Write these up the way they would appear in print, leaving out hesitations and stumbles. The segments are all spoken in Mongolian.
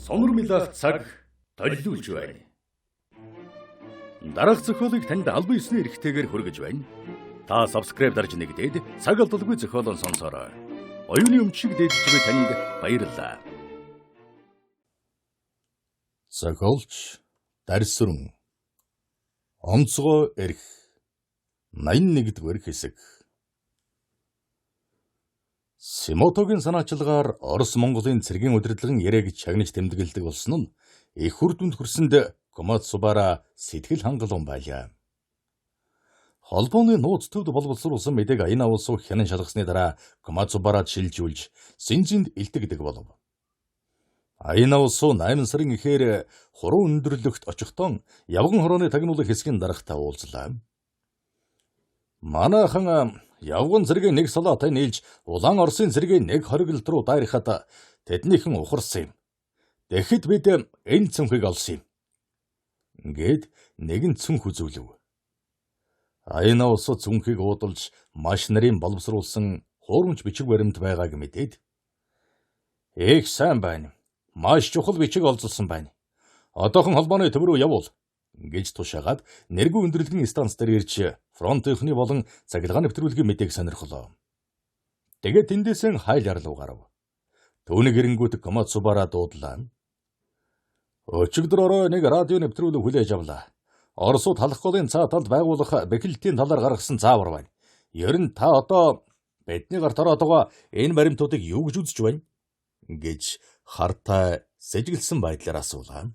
Сонор милах цаг толиулж байна. Дараах зохиолыг танд албан ёсны эрхтэйгээр хүргэж байна. Та subscribe дарж нэгдээд цаг алдалгүй зохиолон сонсороо. Оюуны өмчийг дээдж буй танд баярлалаа. Зохиолч Дарсүрэн Онцгой эрх 81-р хэсэг. Симотогийн санаачилгаар Орос Монголын цэргийн удирдлагын яриаг чагнаж тэмдэглэдэг болсон нь их үр дүнд хүрсэнд Комацубара сэтгэл хангалуун байлаа. Холбооны нууц төвд боловсруулсан мэдээг Аяна улс руу хянан шалгасны дараа Комацубарад шилжүүлж Синжинд илтгэдэг болов. Аяна улс 8 сарын ихээр хуруу өндөрлөгт очихдоо явган хорооны тагнуулах хэсгийн дарагтаа уулзлаа. Манайхан явган зэргийн нэг салаатай нийлж улаан Оросын зэргийн нэг хориглолт руу дайрахад тэднийхэн ухарсан юм. Тэгэхэд бид энэ цүнхийг олсон юм. Ингээд нэгэн цүнх үзүүлв. Аяна улс цүнхийг уудалж маш нарын боловсруулсан хуурамч бичиг баримт байгааг мэдээд их сайн байна. Маш чухал бичиг олзолсон байна. Одоохон холбооны төв рүү явуул гэж тушаагаад нэргүй өндөрлөгийн станц дээр ирж фронтынхны болон цахилгааны нэвтрүүлгийн мэдээг сонирхолоо. Тэгээд тэндээсэн хайл ярлуу гарав. Түүнийг эренгүүт Комацубара дуудлаа. Өчигдөр нэг радио нэвтрүүлэг хүлээж авлаа. Оросууд халах голын цаа талд байгуулах бэхлэлтийн талаар гаргасан заавар байна. Ер нь та одоо бидний гарт ороод байгаа энэ баримтуудыг юу гэж үзэж байна? Гэж хартай сэжиглсэн байдлаар асуулаа.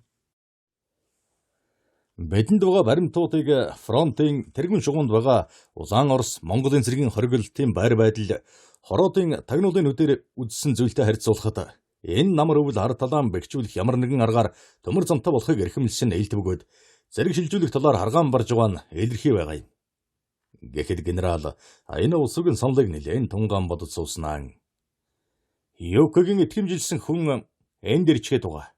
Бидэнд байгаа баримтуудыг фронтын тэргүүн шугамд байгаа улаан Орос Монголын цэргийн хориглолтын байр байдал хороодын тагнуулын нүдээр үзсэн зүйлтэй харьцуулахад энэ намар өвөл ар талаан бэхжүүлэх ямар нэгэн аргаар төмөр замтай болохыг эрхэмлсэн ээлт бөгөөд зэрэг шилжүүлэх талаар харгаан барж байгаа нь илэрхий байгаа юм. Гэхэд генерал Аяна улсгийн саналыг нэлээд тунгаан бодож сууснаа. Юкогийн итгэмжилсэн хүн энд ирчгээд байгаа.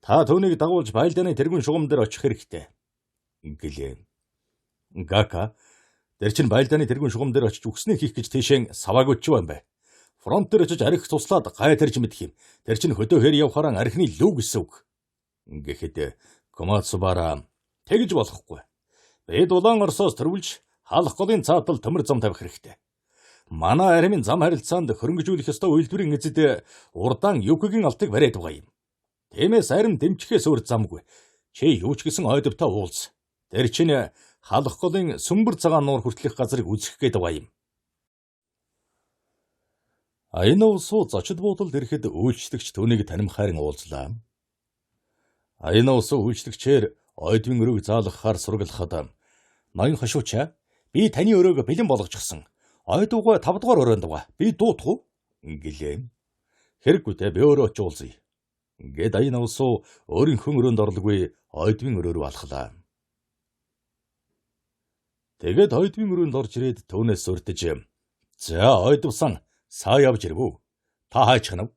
Та түүнийг дагуулж Байлдааны тэргүүн шугам дээр очих хэрэгтэй. Гэлээ. Гака, тэр чинь Байлдааны тэргүүн шугам дээр очиж үгснээ хийх гэж тийшээ саваагүй ч юм бэ. Фронт дээр очиж арх туслаад гай тарж мэдэх юм. Тэр чинь хөдөөхээр явхаараа архины лүү гэсэн үг. Гэхэд Комацубара тэгж болохгүй. Бид улаан Оросоос төрүүлж халах голын цаатал төмөр зам тавих хэрэгтэй. Манай аримын зам харилцаанд хөрөнгөжүүлэх ёстой үйлдвэрийн эзэд урдаан Юкогийн алтыг бариад байгаа юм. Тиймээс арим дэмжихээс өөр замгүй. Чи юу ч гэсэн ойдовтой уулз. Тэр чинь халах голын сүмбэр цагаан нуур хүртэлх газрыг үзэх гээд байгаа юм. Аяна улс зочид буудалд ирэхэд үйлчлэгч түүнийг танимхаар уулзлаа. Аяна улс үйлчлэгчээр ойдвын өрөөг заалгахаар сургалахад ноён хошуучаа би таны өрөөг бэлэн болгочихсон. Ойдуугаа 5 дугаар өрөөнд байгаа. Би дуутах уу? Гэлээ. Хэрэггүй те, би өөрөө очиж уулзъя. Гэд Аяна улс өөрийнхөө өрөөнд орлоггүй ойдвын өрөө рүү алхлаа. Тэгээд ойдвын өрөөнд орж ирээд түүнээс урдж "За ойдвсан саа явж ирвүү. Та хайчих нь"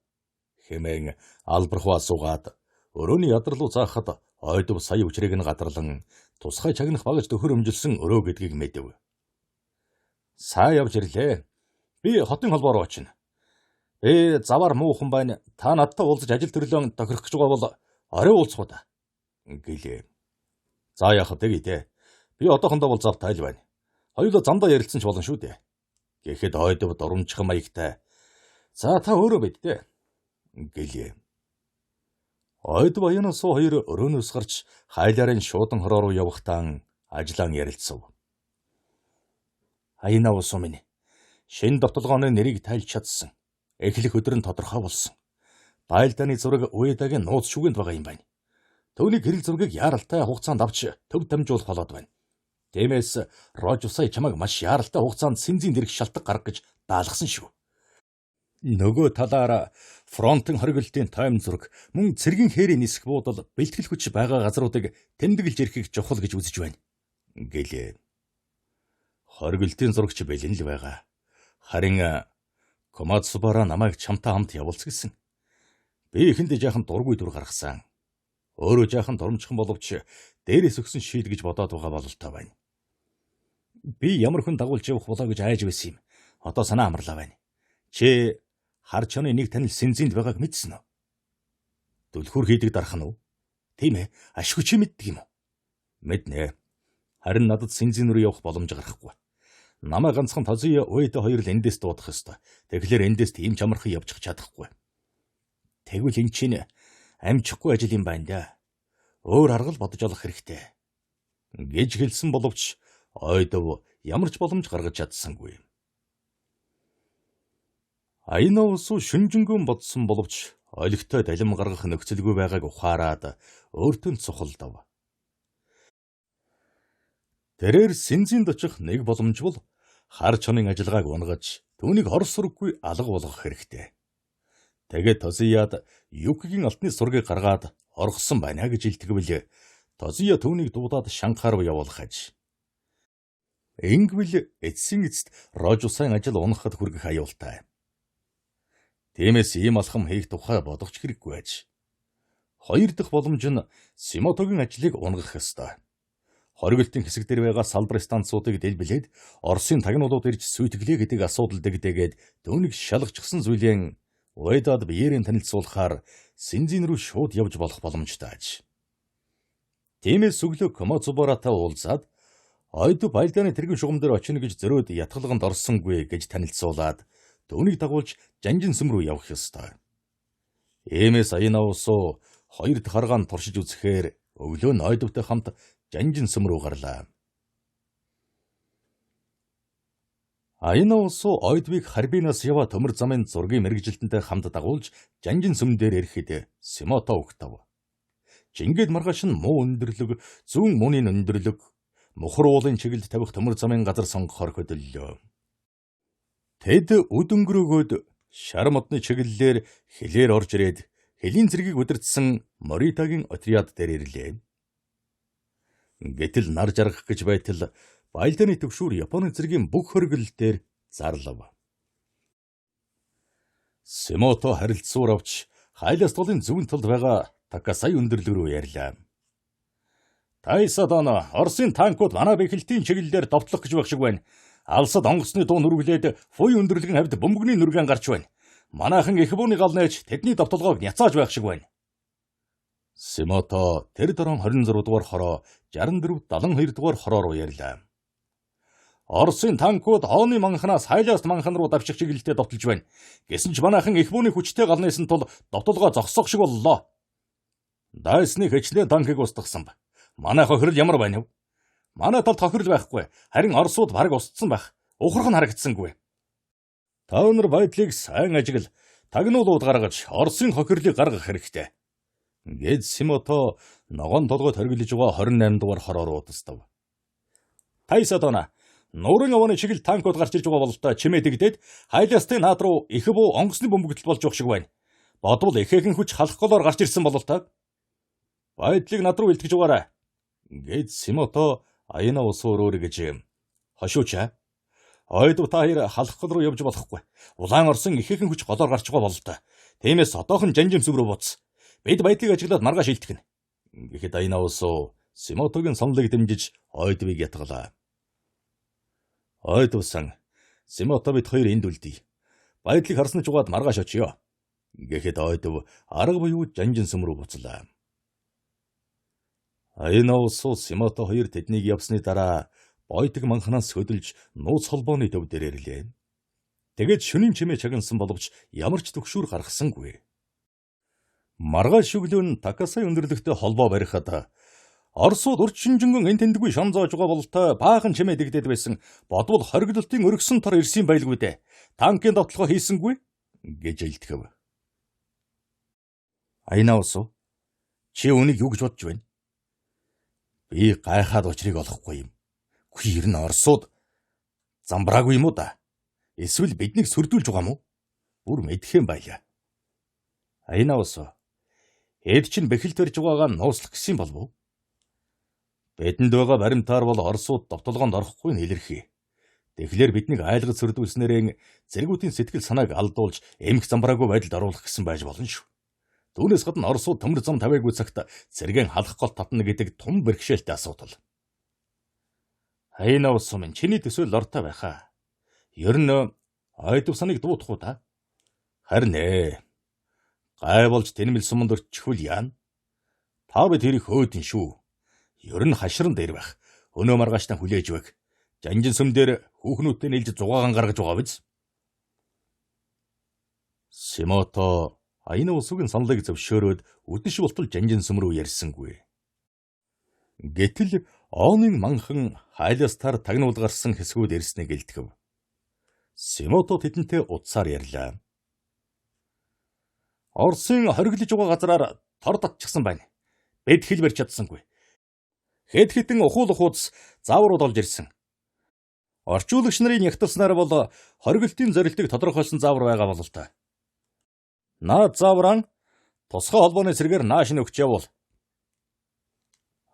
хэмээн албархуу асуугаад өрөөний ядар руу заахад ойдв сая өчрийг нь гадарлан тусгай чагнах багаж төхөр өмжилсөн өрөө гэдгийг мэдэв. "Саа явж ирлээ. Би хотын холбоо руу очино. Би завар муухан байна. Та надтай уулзаж ажил төрлөө тохирох гэж байгаа бол орой уулзах уу?" гэлээ. "За яах вэ дээ. Би одоохондоо бол зав тайл байна. Хоёулаа замдаа ярилцсан ч болно шүү дээ." Гэхэд ойдв дурамжхан маягтай "За та өөрөө бод дээ" гэлээ. Ойдв Аяна улс хоёр өрөөнөөс гарч хайлаарын шуудан хороо руу явахдаа ажлаан ярилцав. "Аяна улс минь шинэ довтлогооны нэрийг тайлж чадсан. Эхлэх өдөр нь тодорхой болсон. Байлдааны зураг Уэдагийн нууц шүгэнд байгаа юм байна. Төвний гэрэл зургийг яаралтай хугацаанд авч төв дамжуулах болоод байна. Тиймээс Рожусай чамайг маш яаралтай хугацаанд Синзийн дэрх шалтгаан гаргаж даалгасан шүү. Нөгөө талаараа фронтын хориглолтын тайм зураг мөн цэргийн хээрийн нисэх буудал бэлтгэл хүч байгаа газруудыг тэмдэглэж ирэхийг чухал гэж үзэж байна" гэлээ. Хориглолтын зурагч бэлэн л байгаа. Харин Комацубара намайг чамтай хамт явуулц гэсэн. Би ихэндээ жаахан дургүй дүр гаргасан. Өөрөө жаахан дурамжхан боловч дээрээс өгсөн шийд гэж бодоод байгаа бололтой байна. Би ямар хүн дагуулж явах болоо гэж айж байсан юм. Одоо санаа амарлаа байна. Чи хар чоны нэг танил Синзинд байгааг мэдсэн үү? Түлхүүр хийдэг дарах нь уу? Тийм ээ, ашгүй чи мэддэг юм уу? Мэднэ. Харин надад Синзин рүү явах боломж гарахгүй. Намаа ганцхан Тазуя Уэдэ хоёр л эндээс дуудах ёстой. Тэгэхээр эндээс тийм ч амархан явж чадахгүй. Тэгвэл эн чинь амжихгүй ажил юм байна да. Өөр арга л бодож олох хэрэгтэй. Гэж хэлсэн боловч Ойдов ямар ч боломж гаргаж чадсангүй. Айнаусуу шүнжэнгөн бодсон боловч олигтой далим гаргах нөхцөлгүй байгааг ухаарад өөртөө цухалдав. Тэрээр Синзинд очих нэг боломж бол хар чонын ажиллагааг унгаж түүнийг хор сурггүй алга болгох хэрэгтэй. Тэгээд Тазияд Юкигийн алтны сургийг гаргаад оргосон байна гэж илтгэвэл Тазия түүнийг дуудаад Шанхай руу явуулах аж. Ингэвэл эцсийн эцэст Рожусын ажил унахад хүргэх аюултай. Тиймээс ийм алхам хийх тухай бодохч хэрэггүй аж. Хоёр дахь боломж нь Симотогийн ажлыг унгах ёстой. Хоригдлын хэсэг дээр байгаа салбар станцуудыг дэлбэлээд Оросын тагнуулууд ирж сүйтгэлээ гэдэг асуудал дэгдээгээд түүнийг шалгачихсан зүйлийн Уэдад биеэрийн танилцуулахаар Синзин рүү шууд явж болох боломжтой аж. Тиймээс өглөө Комоцубаратай уулзаад Ойдов Байлдааны тэрэгэн шугам дээр очино гэж зөрөөд ятгалганд орсонгүй гэж танилцуулаад түүнийг дагуулж Жанжин сүм рүү явах ёстой. Иймээс Айнаусуу хоёр дахь аргаанд туршиж үзэхээр өглөө нь Ойдовтой хамт Жанжин сүм рүү гарлаа. Айнаусуу Ойдвыг Харбинаас яваа төмөр замын зургийн мэрэгжилтэнтэй хамт дагуулж Жанжин сүм дээр ирэхэд Симото өгтөв. Жингээд маргааш нь муу өндөрлөг, зүүн мөнийн өндөрлөг, мухар уулын чиглэлд тавих төмөр замын газар сонгохоор хөдөллөө. Тэд үд өнгөрөөгөөд шар модны чиглэлээр хилээр орж ирээд хэлийн цэргийг удирдсан Моритагийн отряд дээр ирлээ. Гэтэл нар жаргах гэж байтал Байлдааны төвшүүр Японы цэргийн бүх хөргөл дээр зарлав. Симото харилцуур авч хайлаас толын зүүн талд байгаа Такасай өндөрлөг рүү ярьлаа. Тайсадана Оросын танкууд манай бэхэлтийн чиглэлээр довтлох гэж байх шиг байна. Алсад онгоцны дуу нүргэлээд Фуй өндөрлөгийн хавьд бөмбөгний нүргэн гарч байна. Манайхан их бууны гал нээж тэдний довтлогоог няцааж байх шиг байна. Симото тэр дөрөн 26 дугаар хороо 64-72 дугаар хороо руу ярьлаа. Оросын танкууд хооны манханаас хайлаас манхан руу давчих чиглэлтэй довтолж байна. Гэсэн ч манайхан их бууны хүчтэй галнайсан тул довтолгоо зогсоох шиг боллоо. Дайсны хэчнээн танкыг устгасан ба. Манай хохирол ямар байна вэ? Манай талд хохирол байхгүй. Харин Оросууд бараг устсан байх. Ухрах нь харагдсангүй. Та өнөр байдлыг сайн ажиглал, тагнуулууд гаргаж Оросын хохирлыг гаргах хэрэгтэй. Гэд Симото ногоон толгойд хоригдож байгаа 28 дугаар хороо руу удастав. Тайсадона нуурын овооны чиглэл танкууд гарч ирж байгаа бололтой чимээ дэгдээд хайлаастай наад руу их буу онгоцны бөмбөгдөл болж явах шиг байна. Бодвол ихээхэн хүч халах голоор гарч ирсэн бололтой. Байдлыг над руу илтгэж байгаарай. Гэд Симото Айнаусуу руу гэж хошуучаа. Ойдов та хоёр халах гол руу явж болохгүй. Улаан Оросын ихээхэн хүч голоор гарч байгаа бололтой. Тиймээс одоохон Жанжин сүм рүү буц. Бид байдлыг ажиглаад маргааш илтгэнэ. Гэхэд Айнаусуу Симотогийн сонлыг дэмжиж Ойдовыг ятгалаа. Ойдовсан Симото бид хоёр энд үлдээ. Байдлыг харсан ч угаад маргааш очиё. Гэхэд Ойдов арга буюу Жанжин сүм рүү буцлаа. Айнаусуу Симото хоёр тэднийг явсны дараа Бойдог манханаас хөдөлж нууц холбооны төв дээр ирлээ. Тэгээд шөнийн чимээ чагнасан боловч ямар ч төгшүүр гаргасангүй. Маргааш өглөө нь Такасай өндөрлөгтэй холбоо барихад Оросууд урд шинжэнгэн энэ тэндгүй шон зоож байгаа бололтой баахан чимээ дэгдээд байсан. Бодвол хоригдлын өргөсөн тор ирсэн байлгүй дээ. Танкын довтлогоо хийсэнгүй гэж илтгэв. Айнаусуу чи үнийг юу гэж бодож байна? Би гайхаад учрыг олохгүй юм. Үгүй ер нь Оросууд замбраагүй юм уу да? Эсвэл биднийг сөрдүүлж байгаа мó? Бүр мэдхэн байлаа. Айнаусуу эд чинь бэхэлт барьж байгаагаа нууцлах гэсэн болов уу? Бидэнд байгаа баримтаар бол Оросууд довтолгоонд орохгүй нь илэрхий. Тэгэхээр биднийг айлгаж сөрдүүлснээрээ зэргүүдийн сэтгэл санааг алдуулж эмх замбраагүй байдалд оруулах гэсэн байж болно шүү. Түүнээс гадна Оросууд төмөр зам тавиагүй цагт зэргийн халах гол татна гэдэг том бэрхшээлтэй асуудал. Айнаусуу минь чиний төсөөл лортой байхаа. Ер нь Ойдов саныг дуутах уу та? Харин гай болж тэнмэл суманд өрчихвэл яана? Та бид тэрийг хөөдөн шүү. Ер нь хаширан дээр байх. Өнөө маргааштай хүлээж weg. Жанжин сүм дээр хүүхнүүдтэй нийлж зугаагаан гаргаж байгаа биз? Симото Аяна усгийн саналыг зөвшөөрөөд үдэш болтол жанжин сүм рүү ярьсангүй. Гэтэл Оонын манхан хайластаар тагнуул гарсан хэсгүүд ирснийг илтгэв. Симото тэдэнтэй утсаар ярьлаа. Орсын хориглож байгаа газраар тор татчихсан байна. Бид хэл барьж чадсангүй. Хэд хитэн ухуулахууц зааврууд олж ирсэн. Орчуулагч нарын ягталснаар бол хориглолтын зорилтыг тодорхойлсон заавар байгаа бол л та. Наад заавран тусгай холбооны сэргээр нааш нь өгч явуул.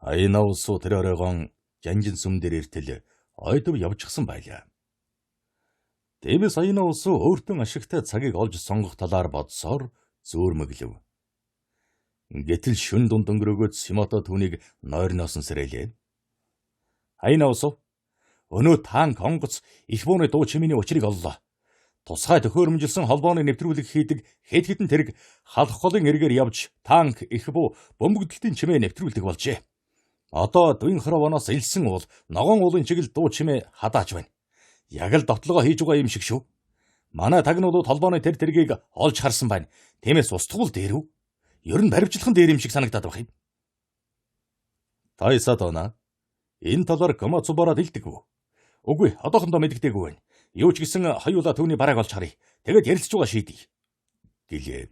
Аяна усуу тэр оройгон жанжин сүм дээр иртэл ойдов явчихсан байлаа. Дэвс Аяна усуу өөртөө ашигтай цагийг олж сонгох талаар бодсоор зөөрмөглөв. Гэтэл шүн дунд өнгөрөөгөөд Симото түүнийг нойрноос нь сэрээлээ. Аяна усуу өнөө танк онгоц их бууны дуу чимээний учрыг оллоо. Тусгай төхөөрөмжилсөн холбооны нэвтрүүлэг хийдэг хэд хэдэн тэрэг халах голын эргээр явж танк их буу бөмбөгдөлтийн чимээ нэвтрүүлдэг болжээ. Одоо Дүн Хровоноос илсэн уул ногоон уулын чиглэл дуу чимээ хадаач байна. Яг л довтлогоо хийж байгаа юм шиг шүү. Манай тагнуулууд холбооны тэр тэргийг олж харсан байна. Тиймээс устгуул дээр үү? Ер нь баримжлахын дээр юм шиг санагдаад байна. Тайсатона энэ талаар Комацубараад илдэг үү? Үгүй, одоохондоо мэддэггүй байна. Юу ч гэсэн хоёулаа түүний барааг олж харъя. Тэгэд ярилцж байгаа шийдье. Гэлээ.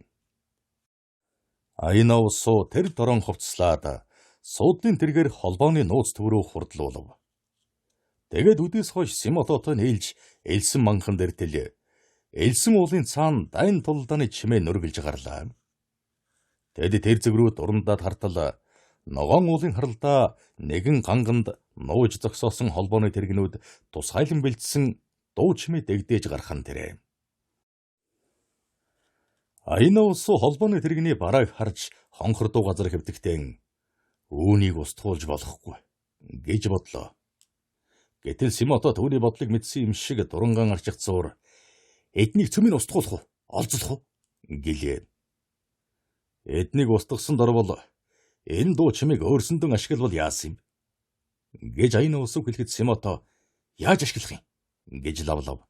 Аяна усуу тэр дорон хувцлаад суудлын тэргээр холбооны нууц төв рүү хурдлуулав. Тэгэд үдээс хойш Симототой нийлж элсэн манхан дэртэл элсэн уулын цаана дайн тулдааны чимээ нүргэлж гарлаа. Тэгэд тэр зүг рүү дурандаад хартал ногоон уулын харалдаа нэгэн ганганд нууж зогсоосон холбооны тэргнүүд тусгайлан бэлдсэн дуу чимээ дэгдээж гархан тэрэ. Аяна усуу холбооны тэрэгний барааг харж хонхордуу газар хэвдэгтэн үүнийг устгуулж болохгүй гэж бодлоо. Гэтэл Симото түүний бодлыг мэдсэн юм шиг дуранган арчих зуур эднийг цөмийг устгуулах уу? Олзлох уу? Гэлээ. Эднийг устгасан дорвол энэ дуу чимээг өөрсөндөө ашиглавал яасан юм? Гэж Аяна усуу хэлэхэд Симото яаж ашиглах юм? Гэж лавлав.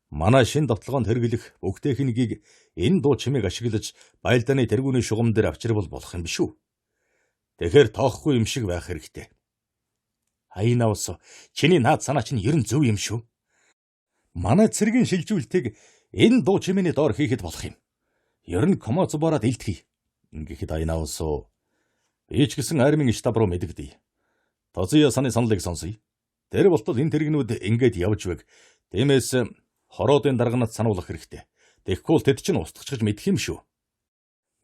Манай шин довтлогоонд хэрэглэх бүх техникийг энэ дуу чимээг ашиглаж байлдааны тэргүүний шугам дээр авчирвал болох юм биш үү? Тэгэхээр тоохгүй юм шиг байх хэрэгтэй. Аяна усуу чиний наад санаа чинь ер нь зөв юм шүү. Манай цэргийн шилжүүлэлтийг энэ дуу чимээний доор хийхэд болох юм. Ер нь Комацубараад илтгэе. Ингээд Аяна усуу би ч гэсэн армийн штаб руу мэдэгдэе. Тозия саны саналыг сонсъё. Тэр болтол энэ тэрэгнүүд ингээд явж weg. Тиймээс хороодын дарганад сануулах хэрэгтэй. Тэгэхгүй тэд чинь устгахж мэдэх юм шүү.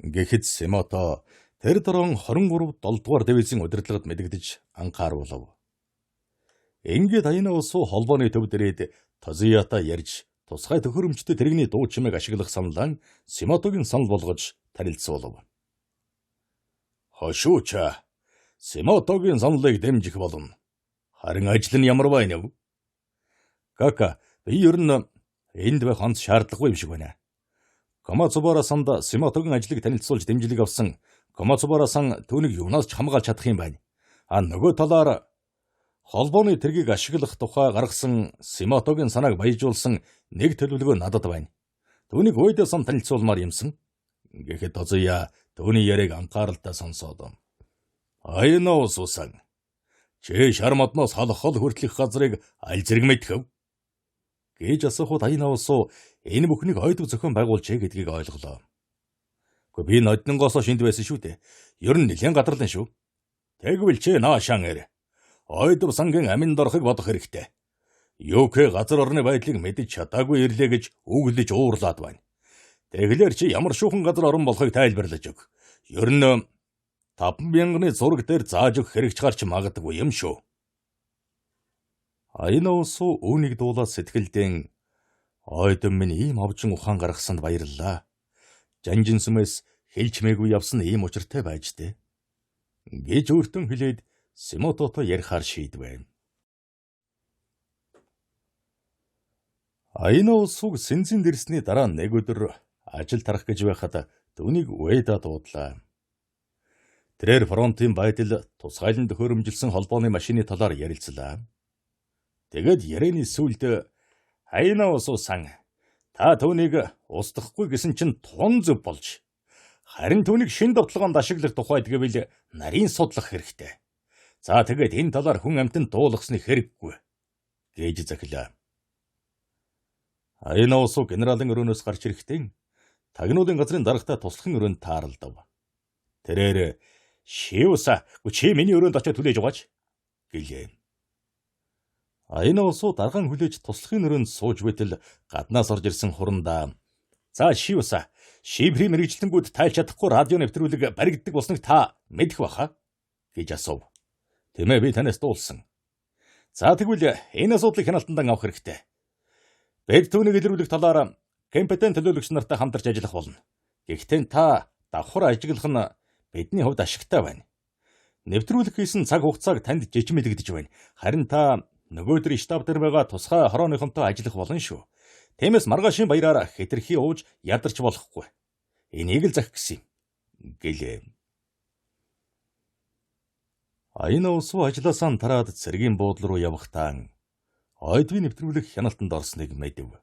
Гэхэд Симото тэр дорон 23 7 дугаар дивизийн удирдлагад мэдэгдэж анхааруулав. Ингээд Аяна усуу холбооны төв дээрээ Тозията ярьж тусгай төхөөрөмжтэй тэрэгний дуу чимээг ашиглах саналаа Симотогийн санал болгож танилцуулав. Хошууча Симотогийн саналыг дэмжих болно. Харин ажил нь ямар байна вэ? Кака, би ер нь энд байх онц шаардлагагүй юм шиг байна. Комацубара санд Симотогийн ажлыг танилцуулж дэмжлэг авсан Комацубара сан түүнийг юунаас ч хамгаалж чадах юм байна. Нөгөө талаар холбооны тэргийг ашиглах тухай гаргасан Симотогийн санааг баяжуулсан нэг төлөвлөгөө надад байна. Түүнийг уйдаа сан танилцуулмаар юмсан. Гэхэд Тозия түүний яриаг анхааралтай сонсоод. Аяна усуусан. Чи шар модноос халах хол хүртлэх газрыг аль зэрэг мэдхэв? Гэж асуухад Аяна усуу энэ бүхнийг ойдов зохион байгуулжээ гэдгийг ойлголоо. Гэхдээ би ноднонгоосоо шинд байсан шүү дээ. Ер нь нэлээд гадарлан шүү. Тэгвэл чи наашаан ир. Ойдов сангийн аминд орохыг бодох хэрэгтэй. ЮК газар орны байдлыг мэдэж чадаагүй ирлээ гэж үглэж уурлаад байна. Тэгэлэр чи ямар шүүхэн газар орон болохыг тайлбарлаж өг. Ер нь 5,000-ны зураг дээр зааж өгөх хэрэгч гарч магадгүй юм шүү. Аяна усуу үүнийг дуулаад сэтгэлдэн ойдов минь ийм овжин ухаан гаргасанд баярлалаа. Жанжин сүмээс хэлчмээгүй явсан ийм учиртай байж дээ. Гэж өөртөө хэлээд Симотото ярихаар шийдвэ. Аяна улс үг Сэнзэн дэрсний дараа нэг өдөр ажил тарах гэж байхад түүнийг Уэда дуудлаа. Тэрээр фронтын байдал тусгайлан төхөөрөмжилсөн холбооны машины талаар ярилцлаа. Тэгэд ярианы сүүлд Аяна улс сан та түүнийг устгахгүй гэсэн чинь тун зөв болж харин түүнийг шин довтлогоонд ашиглах тухайд гэвэл нарийн судлах хэрэгтэй. За тэгээд энэ талаар хүн амьтанд дуулгасны хэрэггүй гэж захилаа. Аяна улс генералын өрөөнөөс гарч ирэхдээ тагнуулын газрын дарагтай туслахын өрөөнд тааралдав. Тэрээр "Шивса, чи миний өрөөнд очиж түлээж угаач" гэлээ. Аяна улс даргаан хүлээж туслахын өрөөнд сууж байтал гаднаас орж ирсэн хурандаа "За Шивса, шибрийн мэрэгчлэнгүүд тайлж чадахгүй радио нэвтрүүлэг баригддаг болсныг та мэдэх баха" гэж асуув. "Тэмээ, би танаас дуулсан. За тэгвэл энэ асуудлыг хяналтанд авах хэрэгтэй. Бид түүнийг илрүүлэх талаар компетент төлөөлөгч нартай хамтарч ажиллах болно. Гэхдээ та давхар ажиглах нь бидний хувьд ашигтай байна. Нэвтрүүлэх хийсэн цаг хугацааг танд жижигмэлэгдэж байна. Харин та нөгөөдөр штаб дээр байгаа тусгай хорооныхонтой ажиллах болно шүү. Тиймээс маргаашийн баяраар хэтэрхий ууж ядарч болохгүй. Энийг л захих гэсэн юм" гэлээ. Аяна улс ажлаасаа тараад цэргийн буудлын руу явахдаа ойдвын нэвтрүүлэх хяналтанд орсныг мэдв.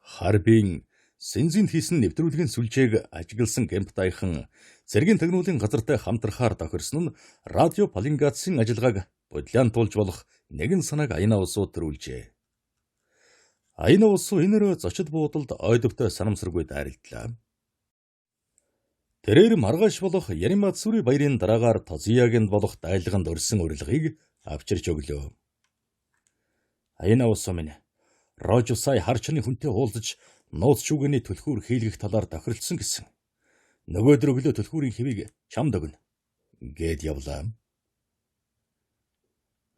Харбин Сэнзэнд хийсэн нэвтрүүлгийн сүлжээг ажигласан Кемптайхан цэргийн тагнуулын газартай хамтрахаар тохирсон нь радио Палингацийн ажиллагааг бодлиантуулж болох нэгэн санааг Аяна улс төрүүлжээ. Аяна улс энээр зочид буудалд ойдовтой санамсаргүй дайралдлаа. Тэрээр маргааш болох Яримацүри баярын дараагаар Тозиягэнд болох дайлаганд өрсөн урилгыг авчирч өглөө. "Аяна улс минь, Рожо сая харчны хүнтэй уулзаж нууц шүүгэний түлхүүр хийлгэх талаар тохиролцсон гэсэн. Нөгөөдөр өглөө түлхүүрийн хэвийг чамд өгнө" гэд явлаа.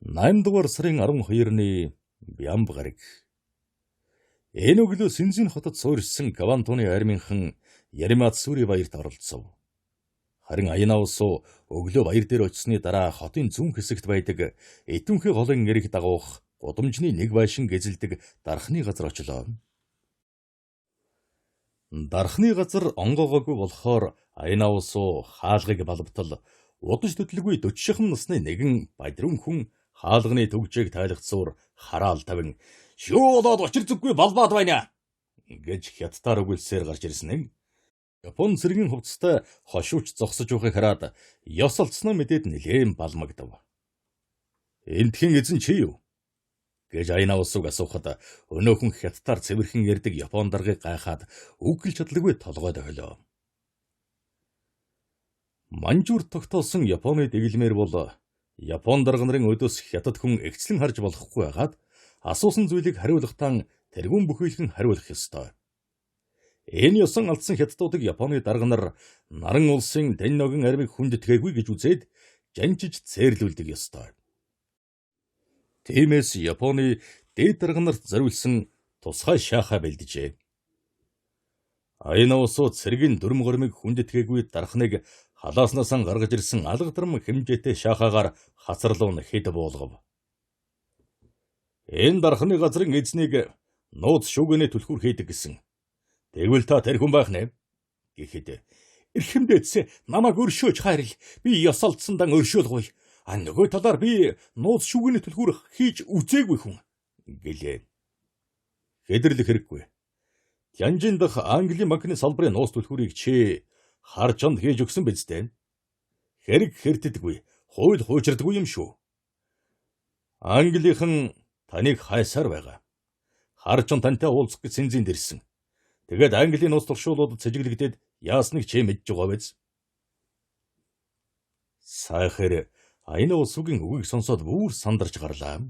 8 дугаар сарын 12-ны Бямб гараг. Энэ өглөө Сэнзэн хотод суурьшсан Гавантуны армийнхан Яримацүри баярт оролцов. Харин Аяна улс өглөө баяр дээр очсны дараа хотын зүүн хэсэгт байдаг Этүнхэ голын эрэг дагуух гудамжны нэг байшин гэзэлдэг дархны газар очлоо. Дархны газар онгоогоогүй болохоор Аяна улс хаалгыг балбтал удаж төдлөгүй 40 шахан насны нэгэн бадрун хүн хаалганы төгжээг тайлгцуур хараал тавин "Шүү болоод учир зүггүй балбаад байна" гэж хятадаар өгүүлсээр гарч ирсэн юм. Япон цэргийн хувцастай хошууч зогсож байхыг хараад ёс олдсноо мэдээд нэлээн балмагдав. "Энтхийн эзэн чи юу?" гэж Аяна улсыг асуухад өнөөхөн хятадаар цэвэрхэн ярьдаг Япон даргыг гайхаад үг хэлж чадлагүй толгойд охилоо. Манжуур тогтоосон Японы дэглэмээр бол Япон дарга нарын өдөөс хятад хүн эгцлэн харж болохгүй байгаад асуусан зүйлийг хариулахтаа тэргүүн бүхийлхэн хариулах ёстой. Энэ ёсон алдсан хятадуудыг Японы дарга нар наран улсын Дэнногийн армийг хүндэтгээгүй гэж үзээд жанжиж цээрлүүлдэг ёстой. Тиймээс Японы дээд дарга нарт зориулсан тусгай шахаа бэлдэжээ. Аяна улс цэргийн дүрм гормыг хүндэтгээгүй дархныг халааснаас гаргаж ирсэн алга дарм хэмжээтэй шахаагаар хацарлуун хэд буулгав. "Энэ дархны газрын эзнийг нууц шүүгээний түлхүүр хийдэг гэсэн. Тэгвэл та тэр хүн байх нэ" гэхэд "Эрхэмдээдсэ намайг өршөөж хайрл. Би ёс олдсондан өршөөлгүй. Нөгөө талаар би нууц шүүгээний түлхүүр хийж үзээгүй хүн" гэлээ. Хэдэрлэх хэрэггүй. Тянжин дахь Английн банкны салбарын нууц түлхүүрийг чи харчонд хийж өгсөн биз дээ. Хэрэг хэртдэггүй, хууль хуучирдаггүй юм шүү. Английнхан таныг хайсаар байгаа. Харчин тантай уулзах гэж Сэнзэнд ирсэн. Тэгээд Английн нууц туршуулууд цэжиглэгдээд яасныг чи мэдж байгаа биз? Сайхэр Аяна улсгийн үгийг сонсоод бүр сандарч гарлаа.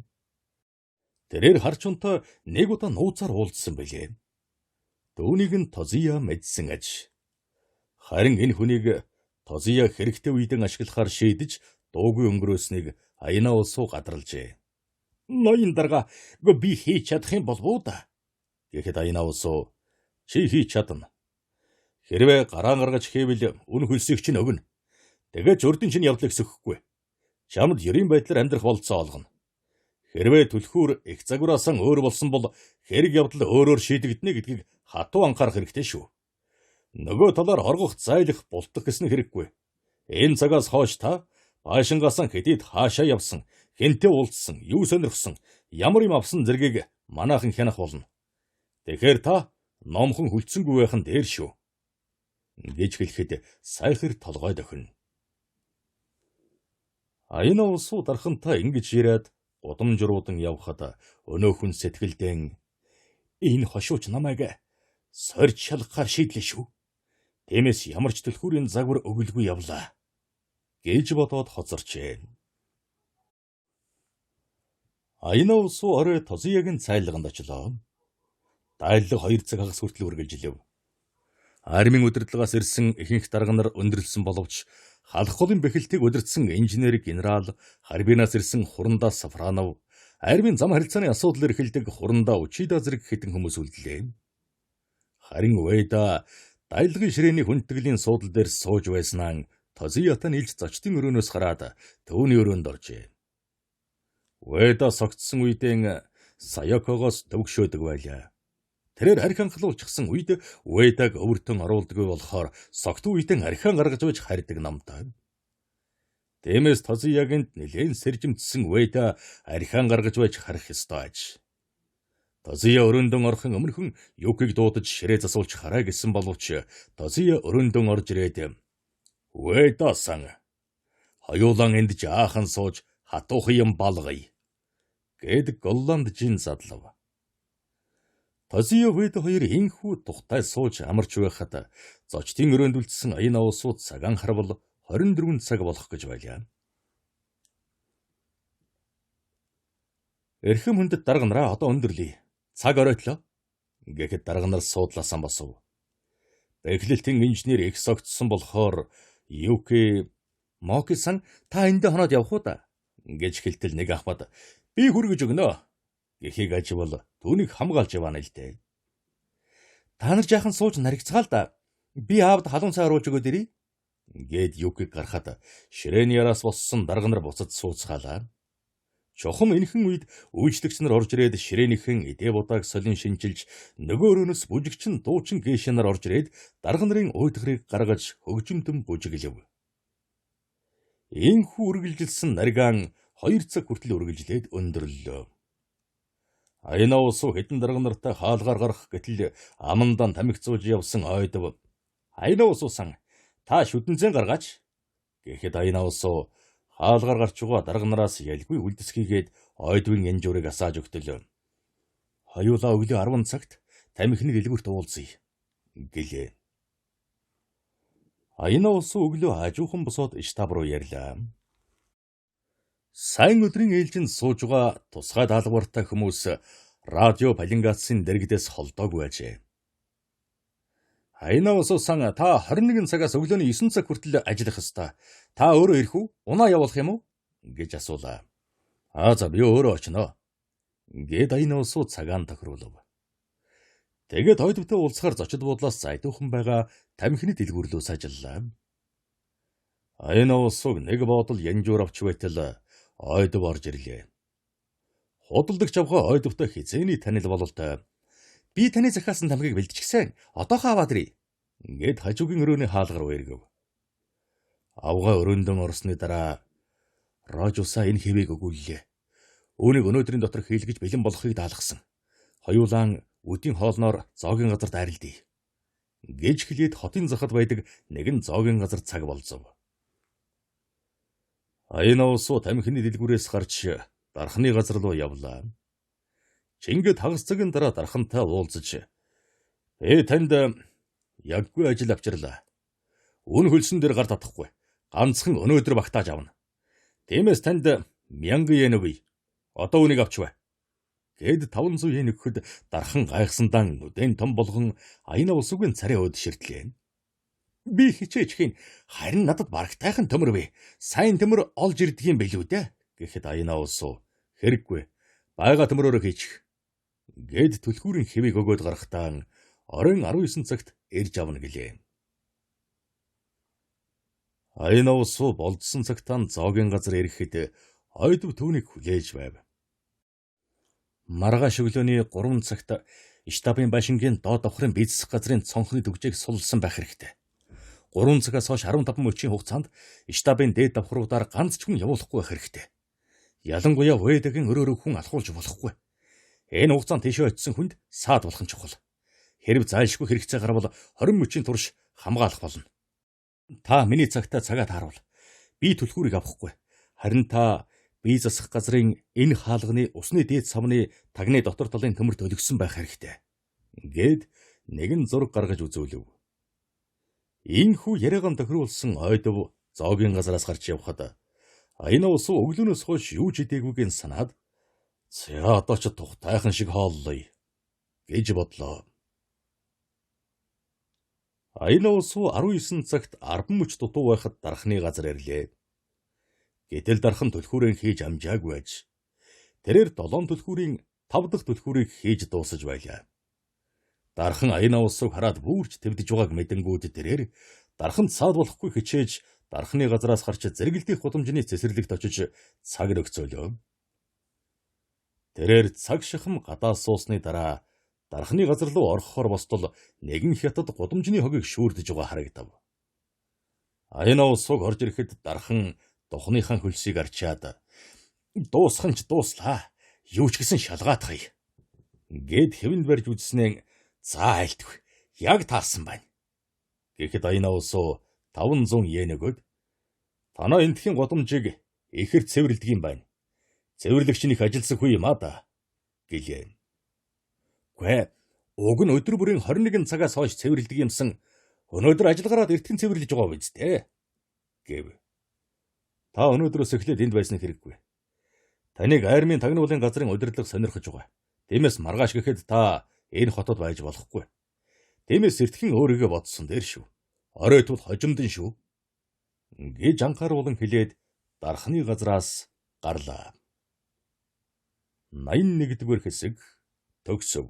Тэрээр харчунтай нэг удаа нууцаар уулзсан байлээ. Түүнийг нь Тозия мэдсэн аж. Харин энэ хүнийг Тозия хэрэгтэй үедэн ашиглахаар шийдэж дуугүй өнгөрөөснийг Аяна улс гадралжээ. "Ноён дарга, би хийж чадах юм болов уу да?" гэхэд Аяна улс "Чи хийж чадна. Хэрвээ гараа гаргаж хийвэл үн хөлсийг чинь өгнө. Тэгээд урдын чинь явдлыг сөхөхгүй. Чамд ерийн байдлаар амьдрах болцоо олгоно. Хэрвээ түлхүүр их загвараасан өөр болсон бол хэрэг явдал өөрөөр шийдэгдэнэ гэдгийг хатуу анхаарах хэрэгтэй шүү. Нөгөө талаар хоргох зайлах бултах гэсэн хэрэггүй. Энэ цагаас хойш та Байшингасан хэдийд хаашаа явсан, хэнтэй уулзсан, юу сонирхсан, ямар юм авсан зэргийг манайхан хянах болно. Тэгэхээр та номхон хүлцэнгүй байх нь дээр шүү. Гэж хэлэхэд сайхэр толгой дохино. Аяна улсуу дархантай ингэж ирээд удамжруудан явхад өнөөхөн сэтгэлдэн энэ хошууч намайг сорж шалгахаар шийдлээ шүү. Тиймээс ямар ч түлхүүрийн загвар өгөлгүй явлаа гэж бодоод хоцорчээ. Аяна улсуу орой Тозиягийн цайлаганд очлоо. Дайлаг 2 цаг хагас хүртэл үргэлжилв. Армийн удирдлагаас ирсэн ихэнх дарга нар өндөрлсөн боловч халах голын бэхэлтийг удирдсан инженер генерал, Харбинаас ирсэн Хурандаа Сафранов, армийн зам харилцааны асуудал эрхэлдэг Хурандаа Учида зэрэг хэдэн хүмүүс үлдлээ. Харин Уэда дайлагын ширээний хүндэтгэлийн суудал дээр сууж байснаа Тозиятан илж зочдын өрөөнөөс хараад төвний өрөөнд оржээ. Уэда согтсон үедээ Саяокогоос төвөгшөөдөг байлаа. Тэрээр архин халуулчихсан үед Уэдаг өвөртөн оруулдаггүй болохоор согтуу үедээ архин гаргаж байж харьдаг намтай. Тиймээс Тозияганд нэлээд сэржимтсэн Уэда архин гаргаж байж харах ёстой аж. Тозия өрөөндөн орхон өмнөхөн Юкиг дуудаж ширээ засуулж хараа гэсэн боловч Тозия өрөөндөн орж ирээд Уэда-сан хоёулаа энд жаахан сууж хатуухан юм балгая гэд Голланджийн задлав. Тозия Уэда хоёр инхүү тухтай сууж амарч байхад зочдын өрөөнд үлдсэн Аяна улсууд цагаан харвал 24 цаг болох гэж байлаа. Эрхэм хүндэт дарга нараа одоо өндөрлөе. Цаг оройтлоо гэхэд дарга нар суудлаасан босов. Бэхлэлтийн инженер их согтсон болохоор Юки Мокисан та эндээ хоноод явах уу да гэж хэлтэл нэг ахмад би хүргэж өгнө гэхийг аживал түүнийг хамгаалж яваана л дээ. Та нар жаахан сууж наригцгаал да. Би аавд халуун цай оруулж өгөөд ирье гэд Юкиг гарахад ширээний яраас боссон дарга нар буцаж сууцгаалаа. Чухам энэхэн үед үйлчлэгч нар орж ирээд ширээнийхэн эдээ будааг солин шинжилж нөгөө өрөөнөөс бүжигчин дуучин гээшнэр орж ирээд дарга нарын уйдгарыг гаргаж хөгжимтөн бүжиглэв. Ийхүү үргэлжилсэн наргаан 2 цаг хүртэл үргэлжлээд өндөрлөө. Аяна улсуу хэдэн дарга нартай хаалгаар гарах гэтэл амандан тамхицуулж явсан ойдов. Аяна улсуусан та шүдэнцэн гаргаач гэхэд Аяна улсуу хаалгаар гарч байгаа дарга нараас ялгүй үлдэсгийгээд ойдвын янжуурыг асааж өгтөл. Хоёулаа өглөө 10 цагт тамхины дэлгүүрт уулзъя гэлээ. Аяна улсуу өглөө хажуухан босоод штаб руу ярьлаа. Сайн өдрийн ээлжинд сууж байгаа тусгай даалгавартай хүмүүс радио Палингацын дэргэдээс холдоогүй ажээ. Аяна улсуусан та 21 цагаас өглөөний 9 цаг хүртэл ажиллах ёстой. Та өөрөө ирэх үү? Унаа явуулах юм уу? Гэж асуулаа. За би өөрөө очино. Гэд Аяна улсуу цагаан тохируулв. Тэгээд ойдвтой уулзахаар зочид буудлаас зайдуухан байгаа тамхины дэлгүүрлөөс ажиллалаа. Аяна улсууг нэг бодол янжуур авч байтал ойдв орж ирлээ. Худалдагч авгаа ойдвтой хизээний танил бололтой. Би таны захиасан тамхиг бэлдчихсэн. Одоохоо аваад ирье. Гэд хажуугийн өрөөний хаалгаар уяргав. Авгаа өрөөндөн орсны дараа Рожуса энэ хэвийг өгүүллээ. Үүнийг өнөөдрийн дотор хийлгэж бэлэн болохыг даалгасан. Хоёулаа өдийн хоолноор зоогийн газарт арилдъя. Гэж хэлээд хотын захад байдаг нэгэн зоогийн газар цаг болзов. Аяна улсуу тамхины дэлгүүрээс гарч дархны газар руу явлаа. Чингэд хагас цагийн дараа дархантай уулзаж танд яггүй ажил авчирлаа. Үн хөлсөн дээр гар татахгүй. Ганцхан өнөөдөр багтааж авна. Тиймээс танд 1000 йен өгье. Одоо үнийг авч бай. Гэд 500 йен өгөхөд дархан гайхсандаа нүдэн том болгон Аяна улсуугийн царай өөд ширтлээ. Би хичээж хийн харин надад барагтайхан төмөр бай. Сайн төмөр олж ирдэг юм билүү дээ. Гэхэд Аяна улсуу хэрэггүй. Бага төмөрөөрөө хийчих. Гэд түлхүүрийн хэвийг өгөөд гарахтаа оройн 19 цагт ирж авна гэлээ. Аяна улсуу болдсон цагтаа зоогийн газар ирэхэд ойдв түүнийг хүлээж байв. Маргааш өглөөний 3 цагт штабын байшингийн доод давхрын бизнес газрын цонхны дүгжийг сулсан байх хэрэгтэй. 3 цагаас хойш 15 мөчийн хугацаанд штабын дээд давхруудаар ганц ч хүн явуулахгүй байх хэрэгтэй. Ялангуяа Ведагийн өрөөрөө хүн алхуулж болохгүй. Энэ хугацаанд тийшээ очисон хүнд саад болох нь чухал. Хэрв зайлшгүй хэрэгцээ гарвал 20 мөчийн турш хамгаалах болно. Та миний цагтаа цагаа тааруул. Би түлхүүрийг авахгүй. Харин та бие засах газрын энэ хаалганы усны дээд савны тагны дотор талын төмөрт өлгсөн байх хэрэгтэй. Гээд нэгэн зураг гаргаж үзүүлв. Ийхүү яриаган тохируулсан ойдов зоогийн газраас гарч явхад Аяна ус өглөөнөөс хойш юу ч идээгүйг нь санаад "За одоо ч тухтайхан шиг хооллоё" гэж бодлоо. Аяна ус 19 цагт 10 мөч дутуу байхад дархны газар ирлээ. Гэтэл дархан түлхүүрээ хийж амжаагүй аж. Тэрээр 7 түлхүүрийн 5 дахь түлхүүрийг хийж дуусаж байлаа. Дархан Аяна усыг хараад бүрж твдэж байгааг мэдэнгүүд тэрээр дарханд саад болохгүй хичээж дархны газраас гарч зэрэгэлдэх гудамжны цэцэрлэгт очиж цаг өгцөөлөө. Тэрээр цаг шахам гадаа суусны дараа дархны газар руу орохоор босдол нэгэн хятад гудамжны хогийг шүүрдэж байгаа харагдав. Аяна усыг орж ирэхэд дархан духныхан хөлсийг арчаад "Дуусхан ч дууслаа. Юу ч гэсэн шалгаатгая" гэд хэвэнд барьж үзснээр "За айлтгүй. Яг таарсан байна" гэхэд Аяна усуу 500 йен өгөөд "Танаа энтхийн гудамжийг ихэр цэвэрлдэг юм байна. Цэвэрлэгч нь их ажилсаг хүн юм аа да" гэлээ. "Гүй, уг нь өдөр бүрийн 21 цагаас хойш цэвэрлдэг юмсан. Өнөөдөр ажил гараад эртхэн цэвэрлэж байгаа биз дээ" гэв. "Та өнөөдрөөс эхлээд энд байсан хэрэггүй. Таныг армийн тагнуулын газрын удирдлага сонирхож байгаа. Тиймээс маргааш гэхэд та энэ хотод байж болохгүй. Тиймээс эртхэн өөрийгөө бодсон дээр шүү. Оройтвол хожимдон шүү" гэж анхааруулan хэлээд дархны газраас гарлаа. 81-р хэсэг төгсөв.